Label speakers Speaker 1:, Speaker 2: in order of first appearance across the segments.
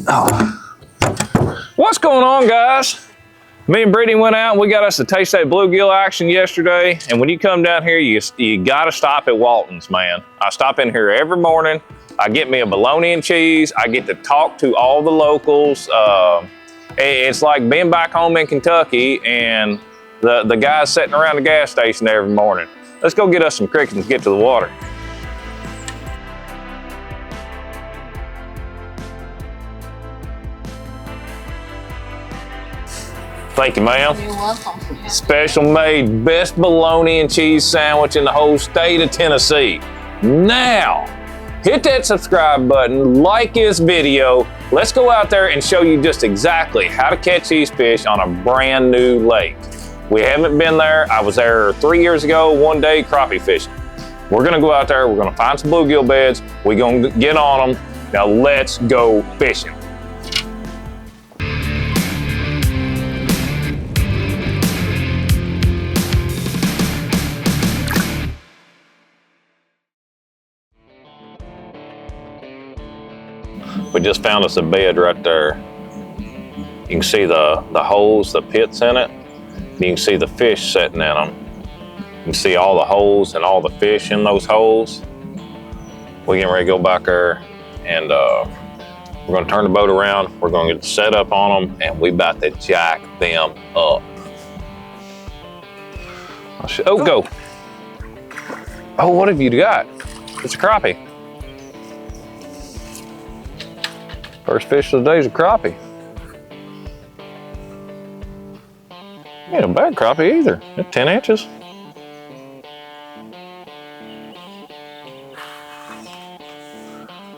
Speaker 1: Oh. What's going on, guys? Me and Brittany went out and we got us to taste that bluegill action yesterday. And when you come down here, you gotta stop at Walton's, man. I stop in here every morning. I get me a bologna and cheese. I get to talk to all the locals. It's like being back home in Kentucky and the guys sitting around the gas station every morning. Let's go get us some crickets and get to the water. Thank you, ma'am.
Speaker 2: You're welcome.
Speaker 1: Special made, best bologna and cheese sandwich in the whole state of Tennessee. Now, hit that subscribe button, like this video. Let's go out there and show you just exactly how to catch these fish on a brand new lake. We haven't been there. I was there 3 years ago, one day crappie fishing. We're gonna go out there, we're gonna find some bluegill beds, we're gonna get on them. Now let's go fishing. We just found us a bed right there. You can see the holes, the pits in it. You can see the fish sitting in them. You can see all the holes and all the fish in those holes. We're getting ready to go back there and we're gonna turn the boat around. We're gonna get set up on them and we about to jack them up. Oh, go. Oh, what have you got? It's a crappie. First fish of the day is a crappie. Ain't a bad crappie either. It's 10 inches.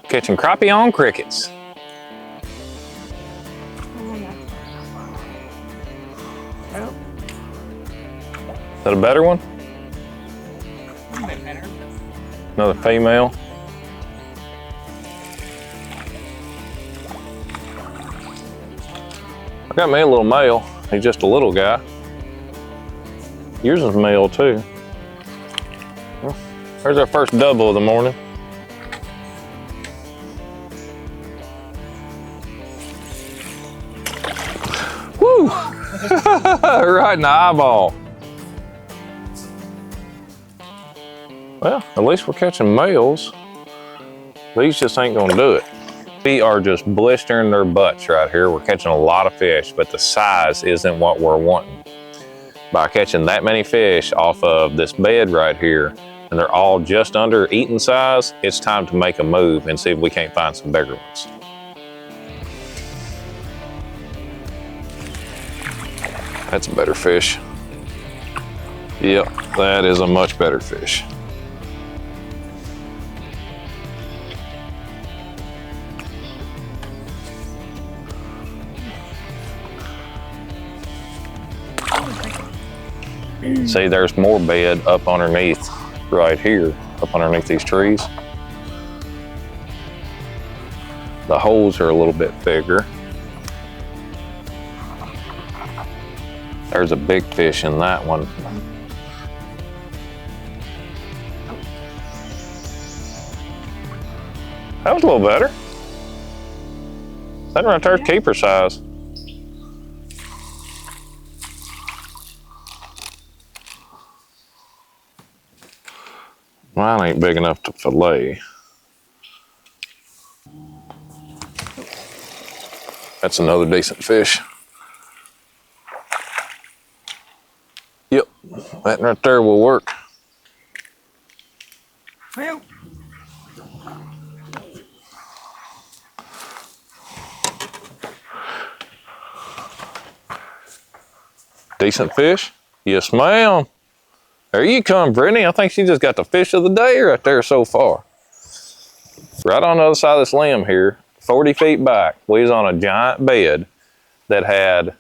Speaker 1: Catching crappie on crickets. Is that a better one?
Speaker 2: A bit better.
Speaker 1: Another female. I got me a little male. He's just a little guy. Yours is male too. Well, there's our first double of the morning. Woo! Right in the eyeball. Well, at least we're catching males. These just ain't gonna do it. We are just blistering their butts right here. We're catching a lot of fish, but the size isn't what we're wanting. By catching that many fish off of this bed right here, and they're all just under eating size, it's time to make a move and see if we can't find some bigger ones. That's a better fish. Yep, that is a much better fish. See, there's more bed up underneath right here, up underneath these trees. The holes are a little bit bigger. There's a big fish in that one. That was a little better. That right there's keeper size. Mine ain't big enough to fillet. That's another decent fish. Yep, that right there will work.
Speaker 2: Well.
Speaker 1: Decent fish? Yes, ma'am. There you come, Brittany. I think she just got the fish of the day right there so far. Right on the other side of this limb here, 40 feet back, we was on a giant bed that had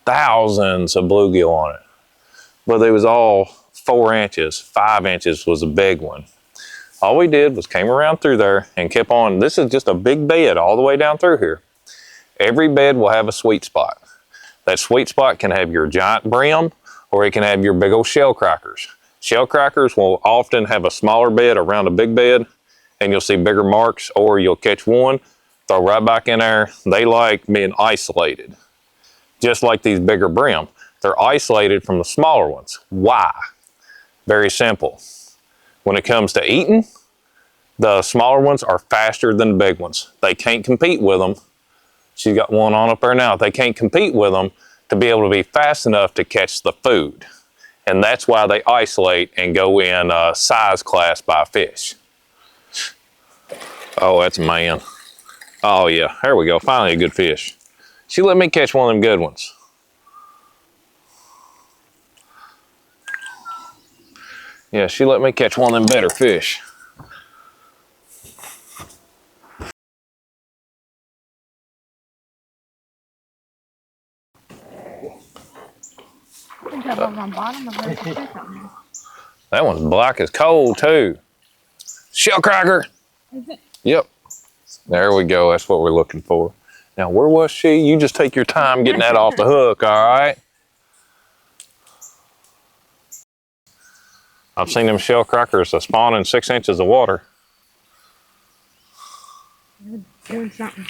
Speaker 1: thousands of bluegill on it. But they was all 4 inches, 5 inches was a big one. All we did was came around through there and kept on. This is just a big bed all the way down through here. Every bed will have a sweet spot. That sweet spot can have your giant brim, or it can have your big old shell crackers. Shell crackers will often have a smaller bed around a big bed, and you'll see bigger marks, or you'll catch one throw right back in there. They like being isolated, just like these bigger brim. They're isolated from the smaller ones. Why? Very simple. When it comes to eating, the smaller ones are faster than the big ones. They can't compete with them. She's got one on up there now. They can't compete with them to be able to be fast enough to catch the food. And that's why they isolate and go in size class by fish. Oh, that's a man. Oh yeah, there we go. Finally a good fish. She let me catch one of them good ones. Yeah, she let me catch one of them better fish. That one's black as coal too. Shell cracker.
Speaker 2: Is it?
Speaker 1: Yep. There we go. That's what we're looking for. Now, where was she? You just take your time getting that off the hook, all right? I've seen them shell crackers spawn in 6 inches of water.
Speaker 2: Doing something.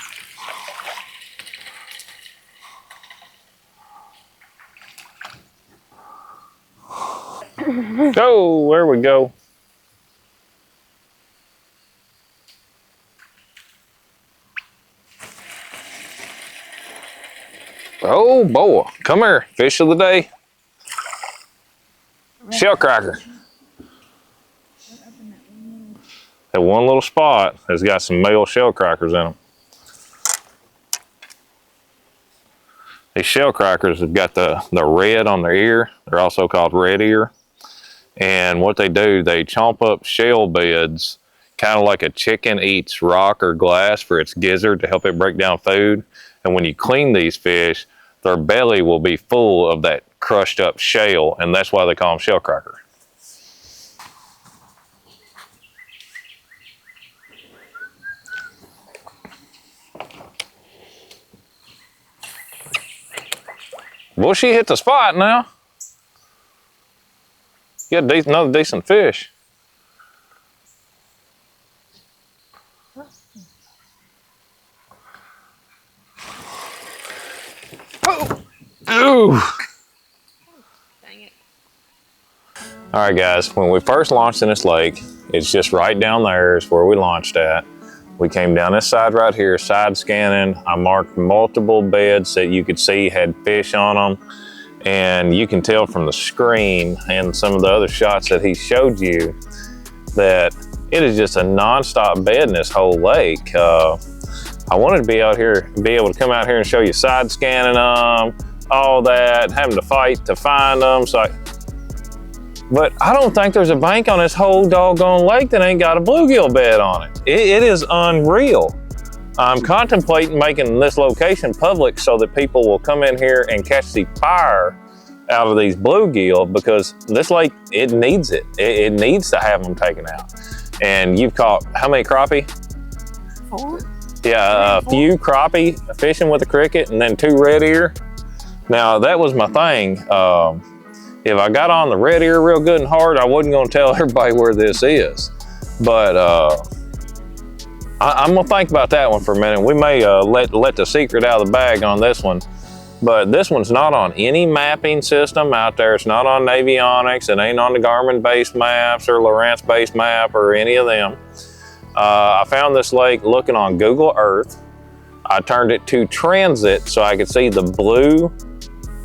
Speaker 1: Oh, there we go. Oh boy, come here, fish of the day. Shell cracker. That one little spot has got some male shell crackers in them. These shell crackers have got the red on their ear. They're also called red ear. And what they do, they chomp up shell beds, kind of like a chicken eats rock or glass for its gizzard to help it break down food. And when you clean these fish, their belly will be full of that crushed up shell, and that's why they call them shell cracker. Well, she hit the spot now. You got another decent fish. Oh! Ooh!
Speaker 2: Dang it.
Speaker 1: All right, guys, when we first launched in this lake, it's just right down there is where we launched at. We came down this side right here, side scanning. I marked multiple beds that you could see had fish on them. And you can tell from the screen and some of the other shots that he showed you that it is just a non-stop bed in this whole lake. I wanted to be out here, be able to come out here and show you side scanning them, all that, having to fight to find them. But I don't think there's a bank on this whole doggone lake that ain't got a bluegill bed on it. It is unreal. I'm contemplating making this location public so that people will come in here and catch the fire out of these bluegill, because this lake, it needs it. It needs to have them taken out. And you've caught how many crappie?
Speaker 2: 4?
Speaker 1: Yeah, a few crappie fishing with a cricket, and then 2 red ear. Now that was my thing. If I got on the red ear real good and hard, I wasn't gonna tell everybody where this is. But I'm gonna think about that one for a minute. We may let the secret out of the bag on this one, but this one's not on any mapping system out there. It's not on Navionics. It ain't on the Garmin base maps or Lowrance base map or any of them. I found this lake looking on Google Earth. I turned it to transit so I could see the blue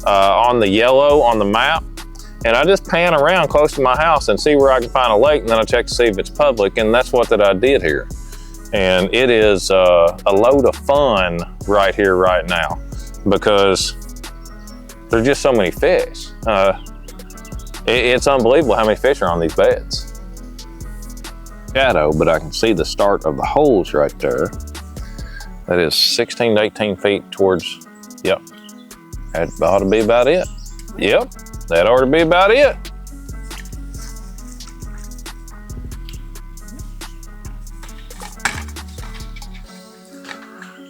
Speaker 1: on the yellow on the map. And I just pan around close to my house and see where I can find a lake, and then I check to see if it's public, and that's what I did here. And it is a load of fun right here, right now, because there's just so many fish. It's unbelievable how many fish are on these beds. Shadow, but I can see the start of the holes right there. That is 16 to 18 feet towards, yep, that ought to be about it. Yep, that ought to be about it.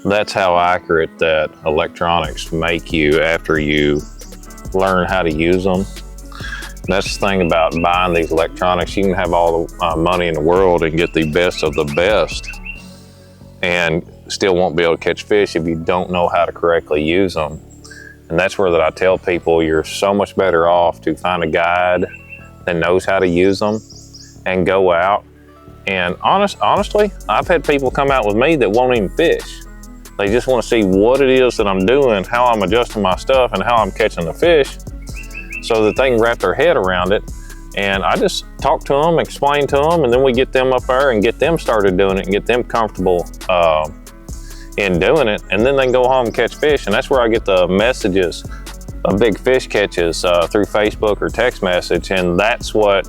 Speaker 1: That's how accurate that electronics make you after you learn how to use them. That's the thing about buying these electronics. You can have all the money in the world and get the best of the best. And still won't be able to catch fish if you don't know how to correctly use them. And that's where that I tell people you're so much better off to find a guide that knows how to use them and go out. And honestly, I've had people come out with me that won't even fish. They just want to see what it is that I'm doing, how I'm adjusting my stuff, and how I'm catching the fish so that they can wrap their head around it. And I just talk to them, explain to them, and then we get them up there and get them started doing it and get them comfortable in doing it. And then they can go home and catch fish. And that's where I get the messages of big fish catches through Facebook or text message. And that's what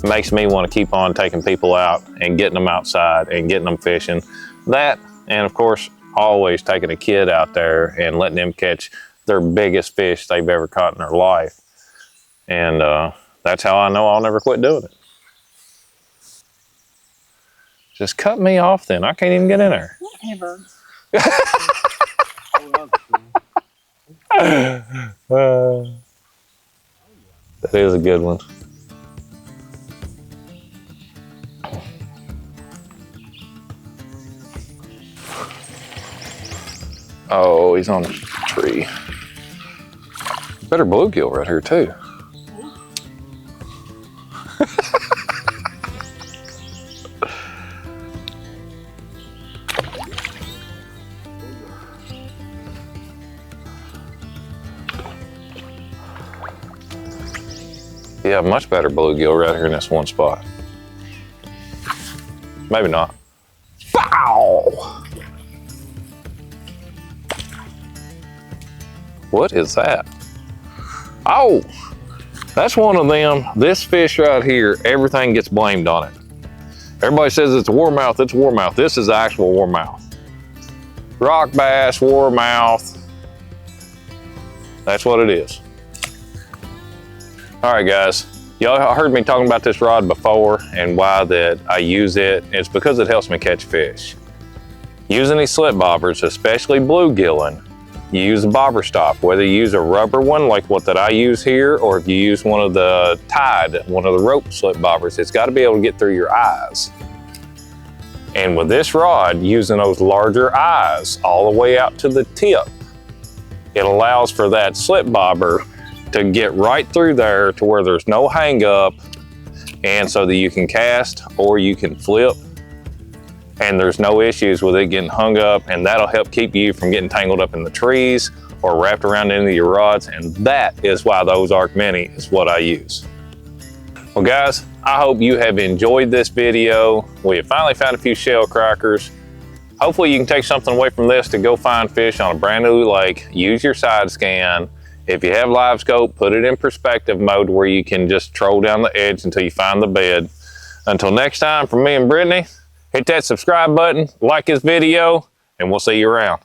Speaker 1: makes me want to keep on taking people out and getting them outside and getting them fishing. That, and of course, always taking a kid out there and letting them catch their biggest fish they've ever caught in their life. And that's how I know I'll never quit doing it. Just cut me off then. I can't even get in there.
Speaker 2: Whatever.
Speaker 1: That is a good one. Oh, he's on a tree. Better bluegill right here too. Yeah, much better bluegill right here in this one spot. Maybe not. Bow! What is that? Oh, that's one of them. This fish right here, everything gets blamed on it. Everybody says it's a warmouth, it's a warmouth. This is the actual warmouth. Rock bass, warmouth. That's what it is. All right, guys. Y'all heard me talking about this rod before and why that I use it. It's because it helps me catch fish. Using these slip bobbers, especially bluegilling, you use a bobber stop, whether you use a rubber one like what that I use here, or if you use one of the Tide, one of the rope slip bobbers, it's got to be able to get through your eyes. And with this rod, using those larger eyes all the way out to the tip, it allows for that slip bobber to get right through there to where there's no hang up, and so that you can cast or you can flip, and there's no issues with it getting hung up, and that'll help keep you from getting tangled up in the trees or wrapped around into your rods. And that is why those Arc Mini is what I use. Well guys, I hope you have enjoyed this video. We have finally found a few shell crackers. Hopefully you can take something away from this to go find fish on a brand new lake. Use your side scan. If you have live scope, put it in perspective mode where you can just troll down the edge until you find the bed. Until next time, from me and Brittany, hit that subscribe button, like this video, and we'll see you around.